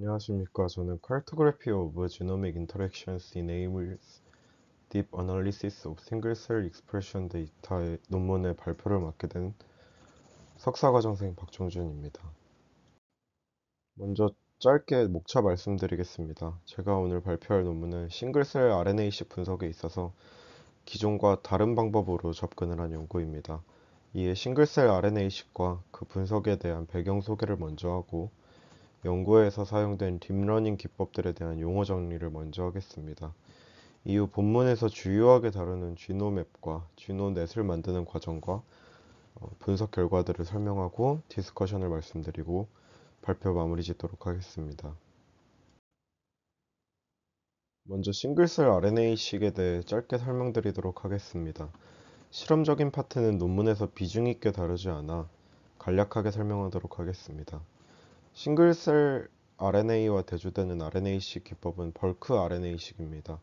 안녕하십니까. 저는 Cartography of Genomic Interactions in Amy's Deep Analysis of Single Cell Expression Data의 논문의 발표를 맡게 된 석사과정생 박종준입니다. 먼저 짧게 목차 말씀드리겠습니다. 제가 오늘 발표할 논문은 싱글셀 RNA식 분석에 있어서 기존과 다른 방법으로 접근을 한 연구입니다. 이에 싱글셀 RNA식과 그 분석에 대한 배경 소개를 먼저 하고 연구에서 사용된 딥러닝 기법들에 대한 용어 정리를 먼저 하겠습니다. 이후 본문에서 주요하게 다루는 지노맵과 지노넷을 만드는 과정과 분석 결과들을 설명하고 디스커션을 말씀드리고 발표 마무리 짓도록 하겠습니다. 먼저 싱글셀 RNA식에 대해 짧게 설명드리도록 하겠습니다. 실험적인 파트는 논문에서 비중 있게 다루지 않아 간략하게 설명하도록 하겠습니다. 싱글셀 RNA와 대조되는 RNA식 기법은 벌크 RNA식입니다.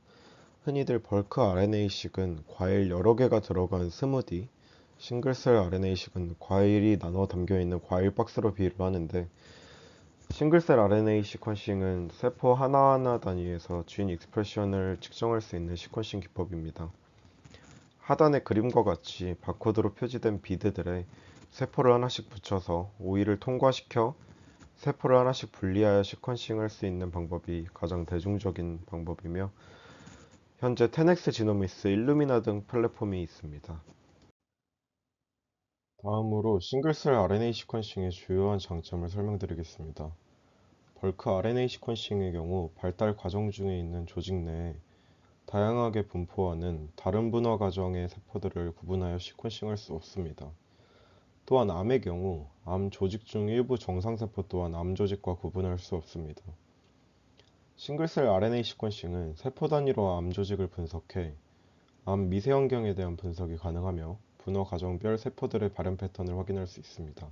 흔히들 벌크 RNA식은 과일 여러 개가 들어간 스무디, 싱글셀 RNA식은 과일이 나눠 담겨있는 과일 박스로 비유를 하는데, 싱글셀 RNA 시퀀싱은 세포 하나하나 단위에서 진 익스프레션을 측정할 수 있는 시퀀싱 기법입니다. 하단의 그림과 같이 바코드로 표지된 비드들에 세포를 하나씩 붙여서 오일을 통과시켜 세포를 하나씩 분리하여 시퀀싱할 수 있는 방법이 가장 대중적인 방법이며 현재 10X 지노미스, 일루미나 등 플랫폼이 있습니다. 다음으로 싱글셀 RNA 시퀀싱의 주요한 장점을 설명드리겠습니다. 벌크 RNA 시퀀싱의 경우 발달 과정 중에 있는 조직 내에 다양하게 분포하는 다른 분화 과정의 세포들을 구분하여 시퀀싱할 수 없습니다. 또한 암의 경우 암 조직 중 일부 정상세포 또한 암 조직과 구분할 수 없습니다. 싱글셀 RNA 시퀀싱은 세포 단위로 암 조직을 분석해 암 미세환경에 대한 분석이 가능하며 분화 과정별 세포들의 발현 패턴을 확인할 수 있습니다.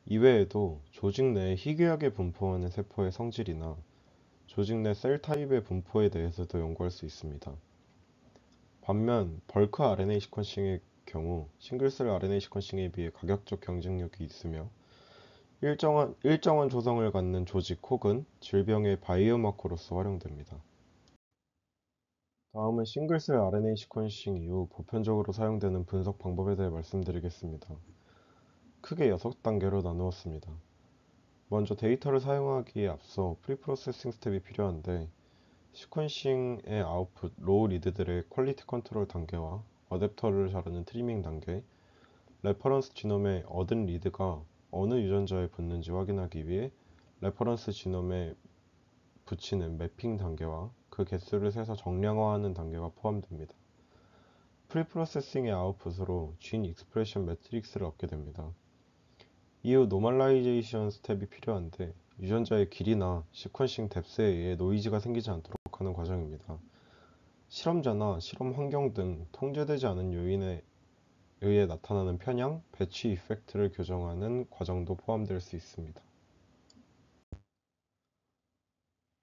이외에도 조직 내에 희귀하게 분포하는 세포의 성질이나 조직 내 셀 타입의 분포에 대해서도 연구할 수 있습니다. 반면 벌크 RNA 시퀀싱의 경우 싱글셀 RNA 시퀀싱에 비해 가격적 경쟁력이 있으며 일정한 조성을 갖는 조직 혹은 질병의 바이오마커로서 활용됩니다. 다음은 싱글셀 RNA 시퀀싱 이후 보편적으로 사용되는 분석 방법에 대해 말씀드리겠습니다. 크게 6단계로 나누었습니다. 먼저 데이터를 사용하기에 앞서 프리프로세싱 스텝이 필요한데 시퀀싱의 아웃풋, 로우 리드들의 퀄리티 컨트롤 단계와 어댑터를 자르는 트리밍 단계, 레퍼런스 지놈에 얻은 리드가 어느 유전자에 붙는지 확인하기 위해 레퍼런스 지놈에 붙이는 매핑 단계와 그 개수를 세서 정량화하는 단계가 포함됩니다. 프리프로세싱의 아웃풋으로 진 익스프레션 매트릭스를 얻게 됩니다. 이후 노멀라이제이션 스텝이 필요한데 유전자의 길이나 시퀀싱 뎁스에 의해 노이즈가 생기지 않도록 하는 과정입니다. 실험자나 실험 환경 등 통제되지 않은 요인에 의해 나타나는 편향, 배치 이펙트를 교정하는 과정도 포함될 수 있습니다.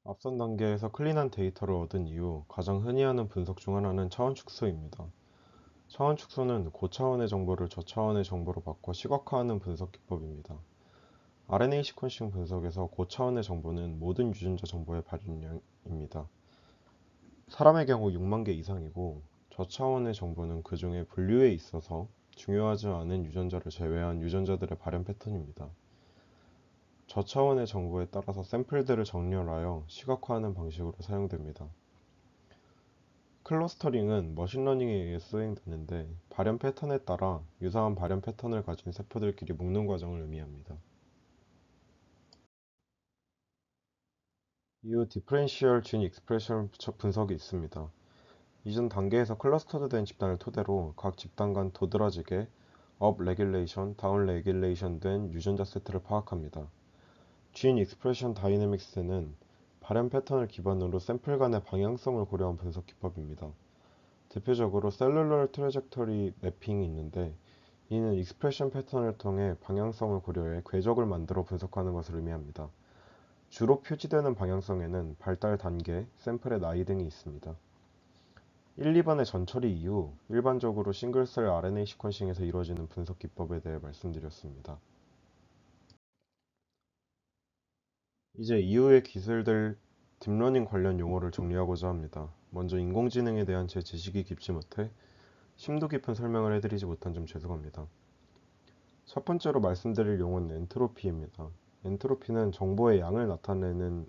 앞선 단계에서 클린한 데이터를 얻은 이후 가장 흔히 하는 분석 중 하나는 차원 축소입니다. 차원 축소는 고차원의 정보를 저차원의 정보로 바꿔 시각화하는 분석 기법입니다. RNA 시퀀싱 분석에서 고차원의 정보는 모든 유전자 정보의 발현량입니다. 사람의 경우 6만 개 이상이고 저차원의 정보는 그 중에 분류에 있어서 중요하지 않은 유전자를 제외한 유전자들의 발현 패턴입니다. 저차원의 정보에 따라서 샘플들을 정렬하여 시각화하는 방식으로 사용됩니다. 클러스터링은 머신러닝에 의해 수행되는데 발현 패턴에 따라 유사한 발현 패턴을 가진 세포들끼리 묶는 과정을 의미합니다. 이후 디퍼런셜 진 익스프레션 분석이 있습니다. 이전 단계에서 클러스터드된 집단을 토대로 각 집단 간 도드라지게 업 레귤레이션, 다운 레귤레이션 된 유전자 세트를 파악합니다. 진 익스프레션 다이내믹스는 발현 패턴을 기반으로 샘플 간의 방향성을 고려한 분석 기법입니다. 대표적으로 셀룰러 트래젝터리 매핑이 있는데 이는 익스프레션 패턴을 통해 방향성을 고려해 궤적을 만들어 분석하는 것을 의미합니다. 주로 표지되는 방향성에는 발달 단계, 샘플의 나이 등이 있습니다. 1, 2번의 전처리 이후 일반적으로 싱글셀 RNA 시퀀싱에서 이루어지는 분석 기법에 대해 말씀드렸습니다. 이제 이후의 기술들 딥러닝 관련 용어를 정리하고자 합니다. 먼저 인공지능에 대한 제 지식이 깊지 못해 심도 깊은 설명을 해드리지 못한 점 죄송합니다. 첫 번째로 말씀드릴 용어는 엔트로피입니다. 엔트로피는 정보의 양을 나타내는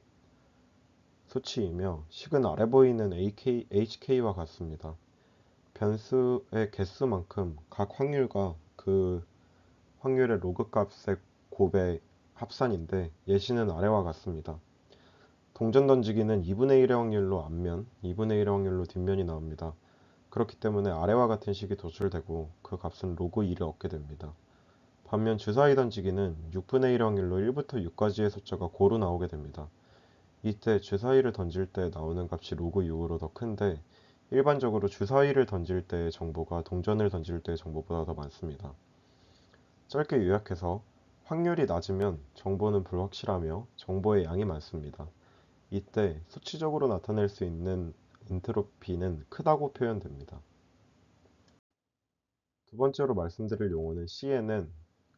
수치이며 식은 아래 보이는 HK와 같습니다. 변수의 개수만큼 각 확률과 그 확률의 로그 값의 곱의 합산인데 예시는 아래와 같습니다. 동전 던지기는 2분의 1의 확률로 앞면, 2분의 1의 확률로 뒷면이 나옵니다. 그렇기 때문에 아래와 같은 식이 도출되고 그 값은 로그 2를 얻게 됩니다. 반면 주사위 던지기는 6분의 1의 확률로 1부터 6까지의 숫자가 고루 나오게 됩니다. 이때 주사위를 던질 때 나오는 값이 로그 6으로 더 큰데 일반적으로 주사위를 던질 때의 정보가 동전을 던질 때의 정보보다 더 많습니다. 짧게 요약해서 확률이 낮으면 정보는 불확실하며 정보의 양이 많습니다. 이때 수치적으로 나타낼 수 있는 엔트로피는 크다고 표현됩니다. 두 번째로 말씀드릴 용어는 CNN,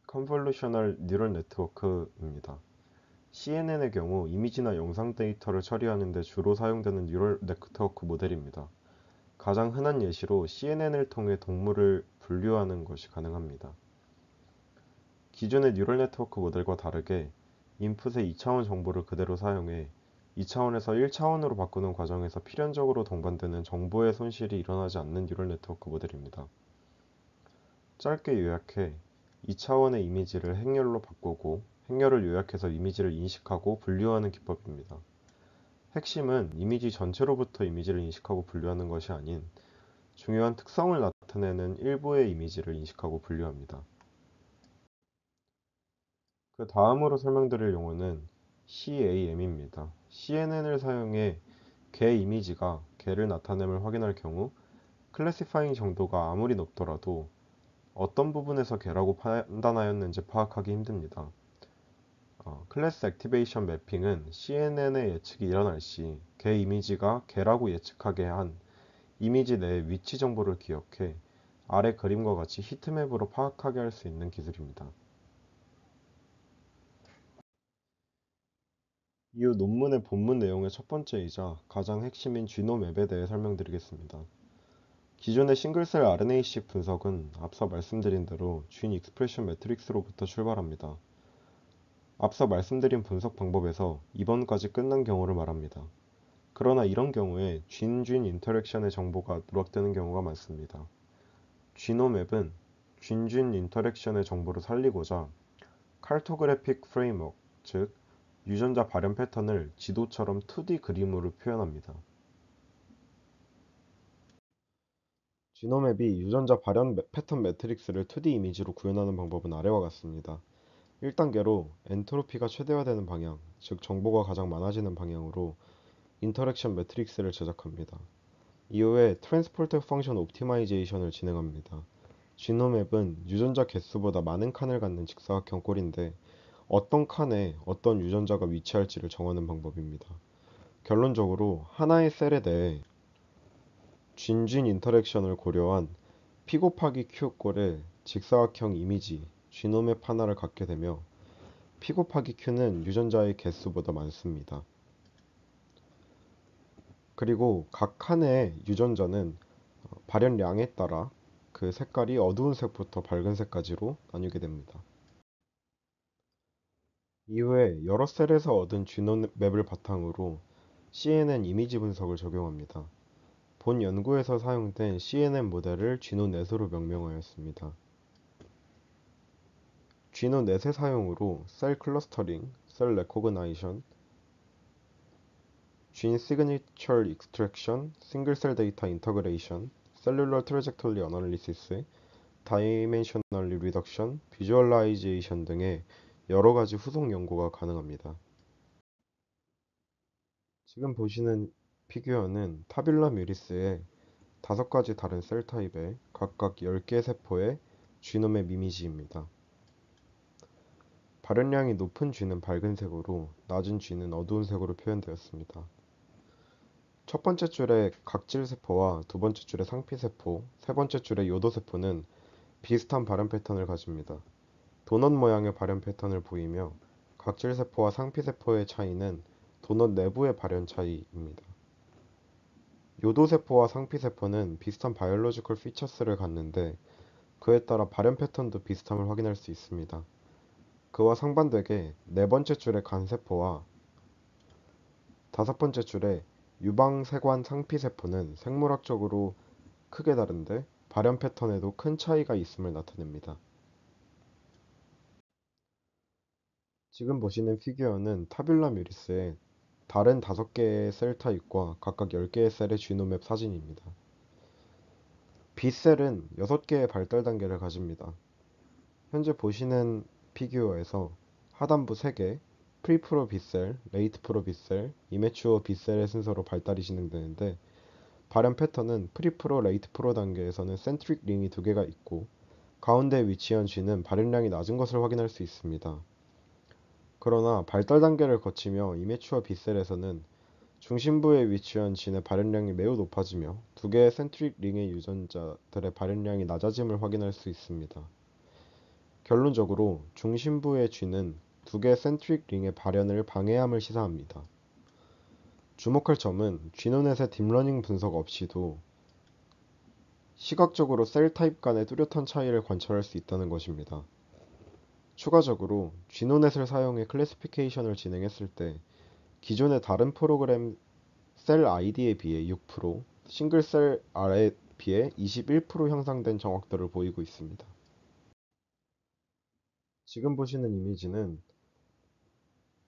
Convolutional Neural Network입니다. CNN의 경우 이미지나 영상 데이터를 처리하는 데 주로 사용되는 뉴럴 네트워크 모델입니다. 가장 흔한 예시로 CNN을 통해 동물을 분류하는 것이 가능합니다. 기존의 뉴럴 네트워크 모델과 다르게 인풋의 2차원 정보를 그대로 사용해 2차원에서 1차원으로 바꾸는 과정에서 필연적으로 동반되는 정보의 손실이 일어나지 않는 뉴럴 네트워크 모델입니다. 짧게 요약해 2차원의 이미지를 행렬로 바꾸고 행렬을 요약해서 이미지를 인식하고 분류하는 기법입니다. 핵심은 이미지 전체로부터 이미지를 인식하고 분류하는 것이 아닌 중요한 특성을 나타내는 일부의 이미지를 인식하고 분류합니다. 그 다음으로 설명드릴 용어는 CAM입니다. CNN을 사용해 개 이미지가 개를 나타냄을 확인할 경우 클래시파잉 정도가 아무리 높더라도 어떤 부분에서 개라고 판단하였는지 파악하기 힘듭니다. 클래스 액티베이션 매핑은 CNN의 예측이 일어날 시 개 이미지가 개라고 예측하게 한 이미지 내의 위치 정보를 기억해 아래 그림과 같이 히트맵으로 파악하게 할 수 있는 기술입니다. 이후 논문의 본문 내용의 첫 번째이자 가장 핵심인 지노맵에 대해 설명드리겠습니다. 기존의 싱글셀 RNA-식 분석은 앞서 말씀드린 대로 쥔 익스프레션 매트릭스로부터 출발합니다. 앞서 말씀드린 분석 방법에서 2번까지 끝난 경우를 말합니다. 그러나 이런 경우에 쥔 인터랙션의 정보가 누락되는 경우가 많습니다. 지노맵은 쥔 인터랙션의 정보를 살리고자 칼토그래픽 프레임워크, 즉 유전자 발현 패턴을 지도처럼 2D 그림으로 표현합니다. 지노맵이 유전자 발현 패턴 매트릭스를 2D 이미지로 구현하는 방법은 아래와 같습니다. 1단계로 엔트로피가 최대화되는 방향, 즉 정보가 가장 많아지는 방향으로 인터랙션 매트릭스를 제작합니다. 이후에 트랜스포트 펑션 옵티마이제이션을 진행합니다. 지노맵은 유전자 개수보다 많은 칸을 갖는 직사각형 꼴인데 어떤 칸에 어떤 유전자가 위치할지를 정하는 방법입니다. 결론적으로 하나의 셀에 대해 쥔 인터랙션을 고려한 P 곱하기 Q 꼴의 직사각형 이미지 지노맵 하나를 갖게 되며 P 곱하기 Q는 유전자의 개수보다 많습니다. 그리고 각 칸의 유전자는 발현량에 따라 그 색깔이 어두운 색부터 밝은 색까지로 나뉘게 됩니다. 이후에 여러 셀에서 얻은 지노맵을 바탕으로 CNN 이미지 분석을 적용합니다. 본 연구에서 사용된 CNN 모델을 지노넷으로 명명하였습니다. 지노넷의 사용으로 셀 클러스터링, 셀 레코그나이션, 진 시그니처 익스트랙션, 싱글셀 데이터 인터그레이션, 셀룰러 트래젝토리 어널리시스, 다이멘셔널 리덕션, 비주얼라이제이션 등의 여러 가지 후속 연구가 가능합니다. 지금 보시는 피규어는 타뷸라 뮤리스의 5가지 다른 셀 타입의 각각 10개 세포의 쥐놈의 이미지입니다. 발현량이 높은 쥐는 밝은색으로 낮은 쥐는 어두운 색으로 표현되었습니다. 첫 번째 줄의 각질세포와 두 번째 줄의 상피세포, 세 번째 줄의 요도세포는 비슷한 발현 패턴을 가집니다. 도넛 모양의 발현 패턴을 보이며 각질세포와 상피세포의 차이는 도넛 내부의 발현 차이입니다. 요도세포와 상피세포는 비슷한 바이올로지컬 피처스를 갖는데 그에 따라 발현 패턴도 비슷함을 확인할 수 있습니다. 그와 상반되게 네 번째 줄의 간세포와 다섯 번째 줄의 유방세관 상피세포는 생물학적으로 크게 다른데 발현 패턴에도 큰 차이가 있음을 나타냅니다. 지금 보시는 피규어는 타뷸라 뮤리스의 다른 5개의 셀 타입과 각각 10개의 셀의 쥐노맵 사진입니다. B셀은 6개의 발달 단계를 가집니다. 현재 보시는 피규어에서 하단부 3개, 프리프로 B셀, 레이트 프로 B셀, 이매추어 B셀의 순서로 발달이 진행되는데 발현 패턴은 프리프로, 레이트 프로 단계에서는 센트릭 링이 2개가 있고 가운데에 위치한 쥐는 발현량이 낮은 것을 확인할 수 있습니다. 그러나 발달 단계를 거치며 이매추어 B셀에서는 중심부에 위치한 쥐의 발현량이 매우 높아지며 2개의 센트릭 링의 유전자들의 발현량이 낮아짐을 확인할 수 있습니다. 결론적으로 중심부의 쥐는 2개의 센트릭 링의 발현을 방해함을 시사합니다. 주목할 점은 쥐노넷의 딥러닝 분석 없이도 시각적으로 셀 타입 간의 뚜렷한 차이를 관찰할 수 있다는 것입니다. 추가적으로 쥐노넷을 사용해 클래시피케이션을 진행했을 때 기존의 다른 프로그램 셀 아이디에 비해 6%, 싱글 셀 R에 비해 21% 향상된 정확도를 보이고 있습니다. 지금 보시는 이미지는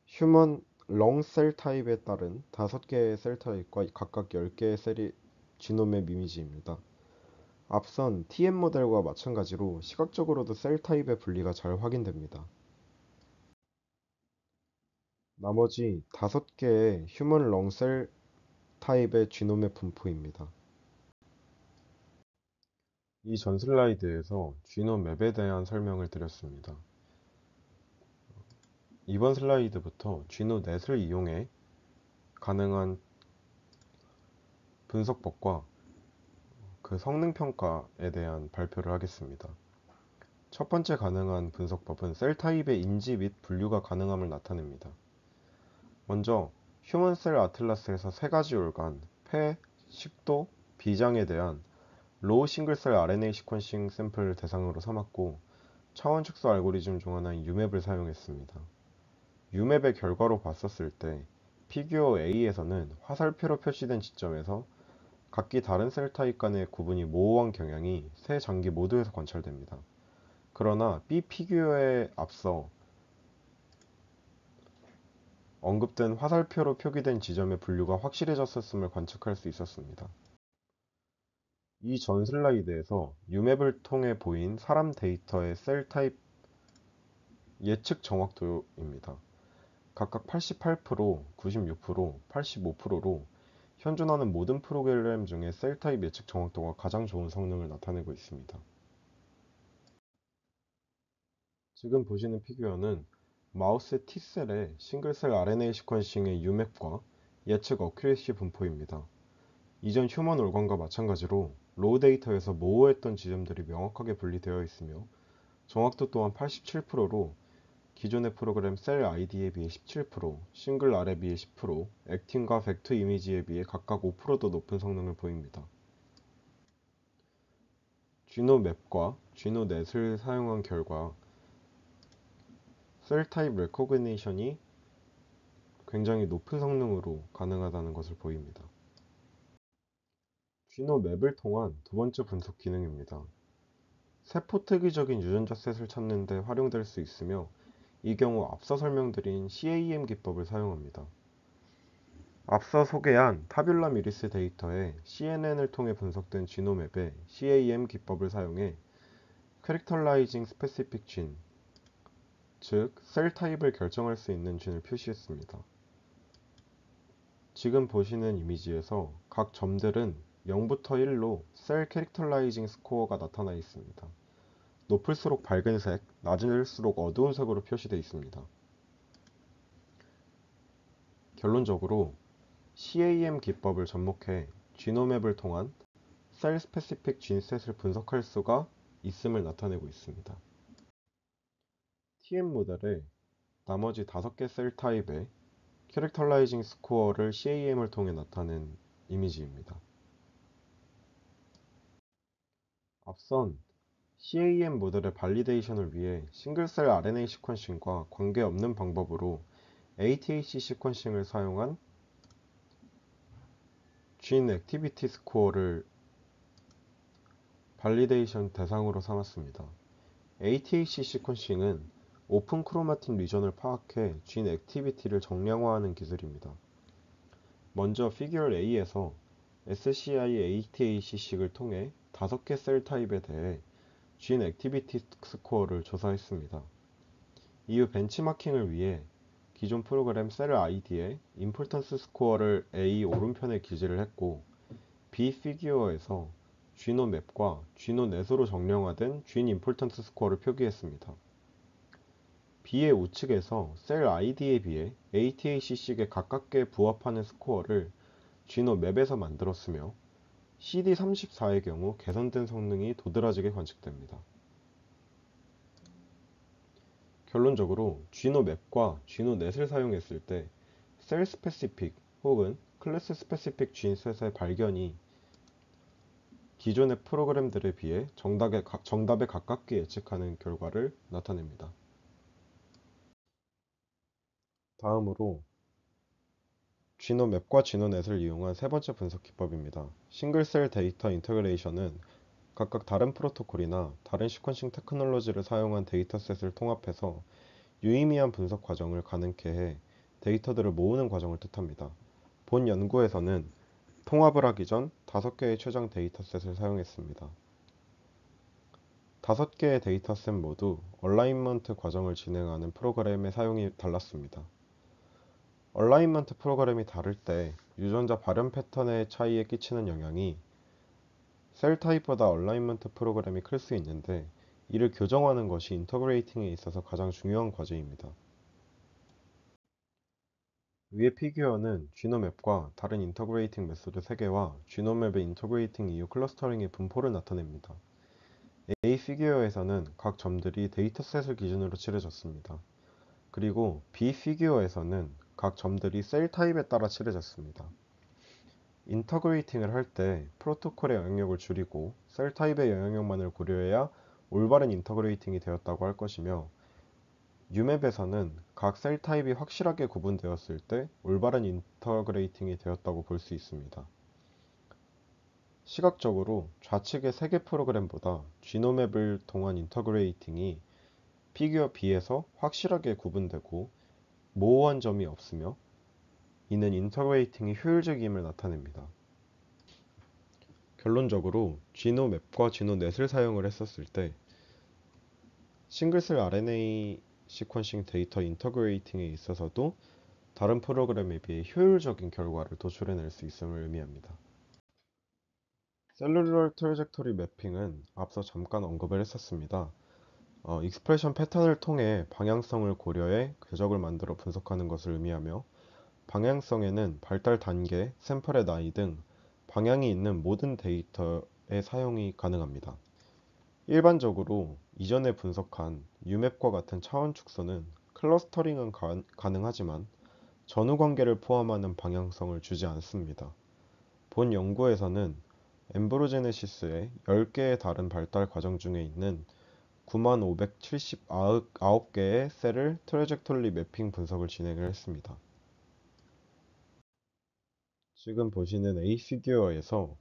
휴먼 렁 셀 타입에 따른 5개의 셀 타입과 각각 10개의 셀이 지노맵 이미지입니다. 앞선 TM 모델과 마찬가지로 시각적으로도 셀 타입의 분리가 잘 확인됩니다. 나머지 5개의 휴먼 렁 셀 타입의 지노맵 분포입니다. 이 전 슬라이드에서 지노맵에 대한 설명을 드렸습니다. 이번 슬라이드부터 쥐노넷을 이용해 가능한 분석법과 그 성능 평가에 대한 발표를 하겠습니다. 첫 번째 가능한 분석법은 셀 타입의 인지 및 분류가 가능함을 나타냅니다. 먼저 휴먼 셀 아틀라스에서 3가지 올간, 폐, 식도, 비장에 대한 로우 싱글셀 RNA 시퀀싱 샘플을 대상으로 삼았고 차원 축소 알고리즘 중 하나인 UMAP을 사용했습니다. UMAP의 결과로 봤었을 때 피규어 A에서는 화살표로 표시된 지점에서 각기 다른 셀 타입 간의 구분이 모호한 경향이 세 장기 모두에서 관찰됩니다. 그러나 B 피규어에 앞서 언급된 화살표로 표기된 지점의 분류가 확실해졌음을 관측할 수 있었습니다. 이 전 슬라이드에서 UMAP을 통해 보인 사람 데이터의 셀 타입 예측 정확도입니다. 각각 88%, 96%, 85%로 현존하는 모든 프로그램 중에 셀 타입 예측 정확도가 가장 좋은 성능을 나타내고 있습니다. 지금 보시는 피규어는 마우스 T셀의 싱글셀 RNA 시퀀싱의 UMAP과 예측 어큐레시 분포입니다. 이전 휴먼 올관과 마찬가지로 로우 데이터에서 모호했던 지점들이 명확하게 분리되어 있으며 정확도 또한 87%로 기존의 프로그램 셀 아이디에 비해 17%, 싱글 R에 비해 10%, 액틴과 벡터 이미지에 비해 각각 5%더 높은 성능을 보입니다. 쥐노맵과 쥐노넷을 사용한 결과 셀 타입 레코그니션이 굉장히 높은 성능으로 가능하다는 것을 보입니다. 쥐노맵을 통한 두 번째 분석 기능입니다. 세포 특이적인 유전자 셋을 찾는 데 활용될 수 있으며 이 경우 앞서 설명드린 CAM 기법을 사용합니다. 앞서 소개한 타뷸라 뮤리스 데이터에 CNN을 통해 분석된 지노맵에 CAM 기법을 사용해 캐릭터라이징 스페시픽 진, 즉 셀 타입을 결정할 수 있는 진을 표시했습니다. 지금 보시는 이미지에서 각 점들은 0부터 1로 셀 캐릭터라이징 스코어가 나타나 있습니다. 높을수록 밝은색, 낮을수록 어두운 색으로 표시되어 있습니다. 결론적으로 CAM 기법을 접목해 지노맵을 통한 셀 스페시픽 진셋을 분석할 수가 있음을 나타내고 있습니다. TM 모델에 나머지 5개 셀 타입의 캐릭터라이징 스코어를 CAM을 통해 나타낸 이미지입니다. 앞선 CAM 모델의 발리데이션을 위해 싱글셀 RNA 시퀀싱과 관계없는 방법으로 ATAC 시퀀싱을 사용한 진 액티비티 스코어를 발리데이션 대상으로 삼았습니다. ATAC 시퀀싱은 오픈 크로마틴 리전을 파악해 진 액티비티를 정량화하는 기술입니다. 먼저 피규어 A에서 SCI ATAC식을 통해 5개 셀 타입에 대해 진 액티비티 스코어를 조사했습니다. 이후 벤치마킹을 위해 기존 프로그램 셀 아이디에 임포턴스 스코어를 A 오른편에 기재를 했고, B 피규어에서 쥐노 맵과 쥐노 넷으로 정량화된 쥔 임포턴스 스코어를 표기했습니다. B의 우측에서 셀 아이디에 비해 ATAC식에 가깝게 부합하는 스코어를 쥐노 맵에서 만들었으며, CD34의 경우 개선된 성능이 도드라지게 관측됩니다. 결론적으로 쥐노 맵과 쥐노 넷을 사용했을 때 셀 스페시픽 혹은 클래스 스페시픽 쥔셋의 발견이 기존의 프로그램들에 비해 정답에 가깝게 예측하는 결과를 나타냅니다. 다음으로 쥐노 맵과 쥐노 넷을 이용한 세 번째 분석 기법입니다. 싱글셀 데이터 인터그레이션은 각각 다른 프로토콜이나 다른 시퀀싱 테크놀로지를 사용한 데이터셋을 통합해서 유의미한 분석 과정을 가능케 해 데이터들을 모으는 과정을 뜻합니다. 본 연구에서는 통합을 하기 전 5개의 최장 데이터셋을 사용했습니다. 5개의 데이터셋 모두 얼라인먼트 과정을 진행하는 프로그램의 사용이 달랐습니다. 얼라인먼트 프로그램이 다를 때 유전자 발현 패턴의 차이에 끼치는 영향이 셀 타입보다 얼라인먼트 프로그램이 클 수 있는데, 이를 교정하는 것이 인터그레이팅에 있어서 가장 중요한 과제입니다. 위의 피규어는 쥐노맵과 다른 인터그레이팅 메소드 3개와 쥐노맵의 인터그레이팅 이후 클러스터링의 분포를 나타냅니다. A 피규어에서는 각 점들이 데이터셋을 기준으로 칠해졌습니다. 그리고 B 피규어에서는 각 점들이 셀 타입에 따라 칠해졌습니다. 인터그레이팅을 할 때 프로토콜의 영향력을 줄이고 셀 타입의 영향력만을 고려해야 올바른 인터그레이팅이 되었다고 할 것이며, UMAP에서는 각 셀 타입이 확실하게 구분되었을 때 올바른 인터그레이팅이 되었다고 볼 수 있습니다. 시각적으로 좌측의 3개 프로그램보다 지노맵을 통한 인터그레이팅이 피규어 B에서 확실하게 구분되고 모호한 점이 없으며, 이는 인터그레이팅이 효율적임을 나타냅니다. 결론적으로 지노맵과 지노넷을 사용을 했었을 때 싱글셀 RNA 시퀀싱 데이터 인터그레이팅에 있어서도 다른 프로그램에 비해 효율적인 결과를 도출해낼 수 있음을 의미합니다. 셀룰러 트래젝토리 매핑은 앞서 잠깐 언급을 했었습니다. 익스프레션 패턴을 통해 방향성을 고려해 궤적을 만들어 분석하는 것을 의미하며, 방향성에는 발달 단계, 샘플의 나이 등 방향이 있는 모든 데이터의 사용이 가능합니다. 일반적으로 이전에 분석한 UMAP과 같은 차원 축소는 클러스터링은 가능하지만 전후 관계를 포함하는 방향성을 주지 않습니다. 본 연구에서는 엠브로제네시스의 10개의 다른 발달 과정 중에 있는 9579개의 셀을 트래젝토리 매핑 분석을 진행을 했습니다. 지금 보시는 A 피규어에서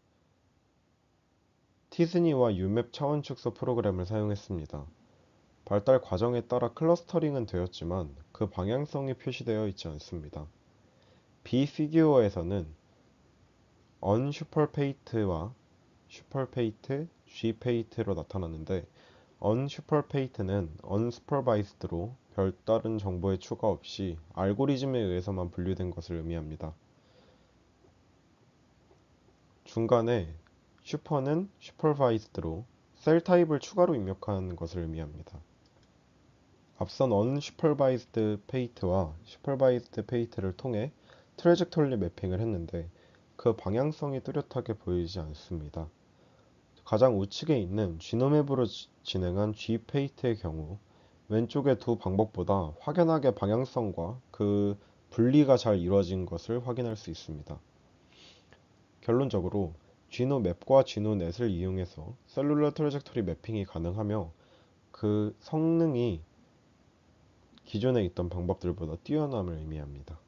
티즈니와 UMAP 차원 축소 프로그램을 사용했습니다. 발달 과정에 따라 클러스터링은 되었지만 그 방향성이 표시되어 있지 않습니다. B 피규어에서는 unsuperpate와 superpate, gpate로 나타나는데, unsuperpate는 unsupervised로 별다른 정보의 추가 없이 알고리즘에 의해서만 분류된 것을 의미합니다. 중간에 슈퍼는 슈퍼바이즈드로 셀 타입을 추가로 입력한 것을 의미합니다. 앞선 unsupervised pate와 supervised pate를 통해 트래젝토리 매핑을 했는데 그 방향성이 뚜렷하게 보이지 않습니다. 가장 우측에 있는 지노맵으로 진행한 gpate의 경우 왼쪽의 두 방법보다 확연하게 방향성과 그 분리가 잘 이루어진 것을 확인할 수 있습니다. 결론적으로 GNO맵과 GNONet을 이용해서 셀룰러 트래젝토리 매핑이 가능하며 그 성능이 기존에 있던 방법들보다 뛰어남을 의미합니다.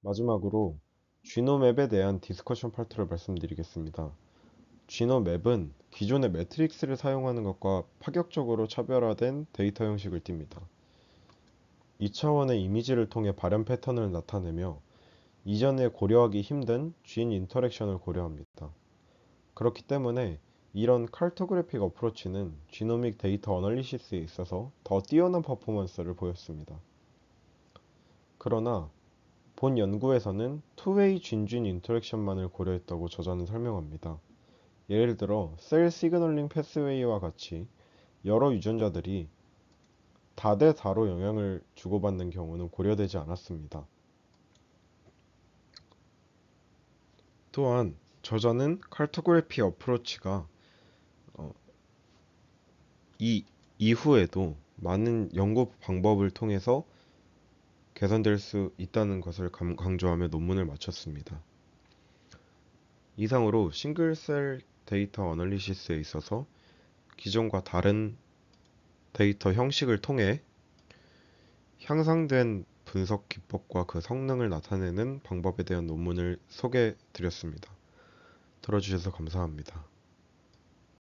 마지막으로 GNO맵에 대한 디스커션 파트를 말씀드리겠습니다. GNO맵은 기존의 매트릭스를 사용하는 것과 파격적으로 차별화된 데이터 형식을 띱니다. 2차원의 이미지를 통해 발현 패턴을 나타내며 이전에 고려하기 힘든 쥔 인터랙션을 고려합니다. 그렇기 때문에 이런 칼토그래픽 어프로치는 지노믹 데이터 어널리시스에 있어서 더 뛰어난 퍼포먼스를 보였습니다. 그러나 본 연구에서는 투웨이 쥔 인터랙션만을 고려했다고 저자는 설명합니다. 예를 들어 셀 시그널링 패스웨이와 같이 여러 유전자들이 다대다로 영향을 주고받는 경우는 고려되지 않았습니다. 또한 저자는 칼토그래피 어프로치가 이 이후에도 많은 연구 방법을 통해서 개선될 수 있다는 것을 강조하며 논문을 마쳤습니다. 이상으로 싱글셀 데이터 어널리시스에 있어서 기존과 다른 데이터 형식을 통해 향상된 분석 기법과 그 성능을 나타내는 방법에 대한 논문을 소개해 드렸습니다. 들어주셔서 감사합니다.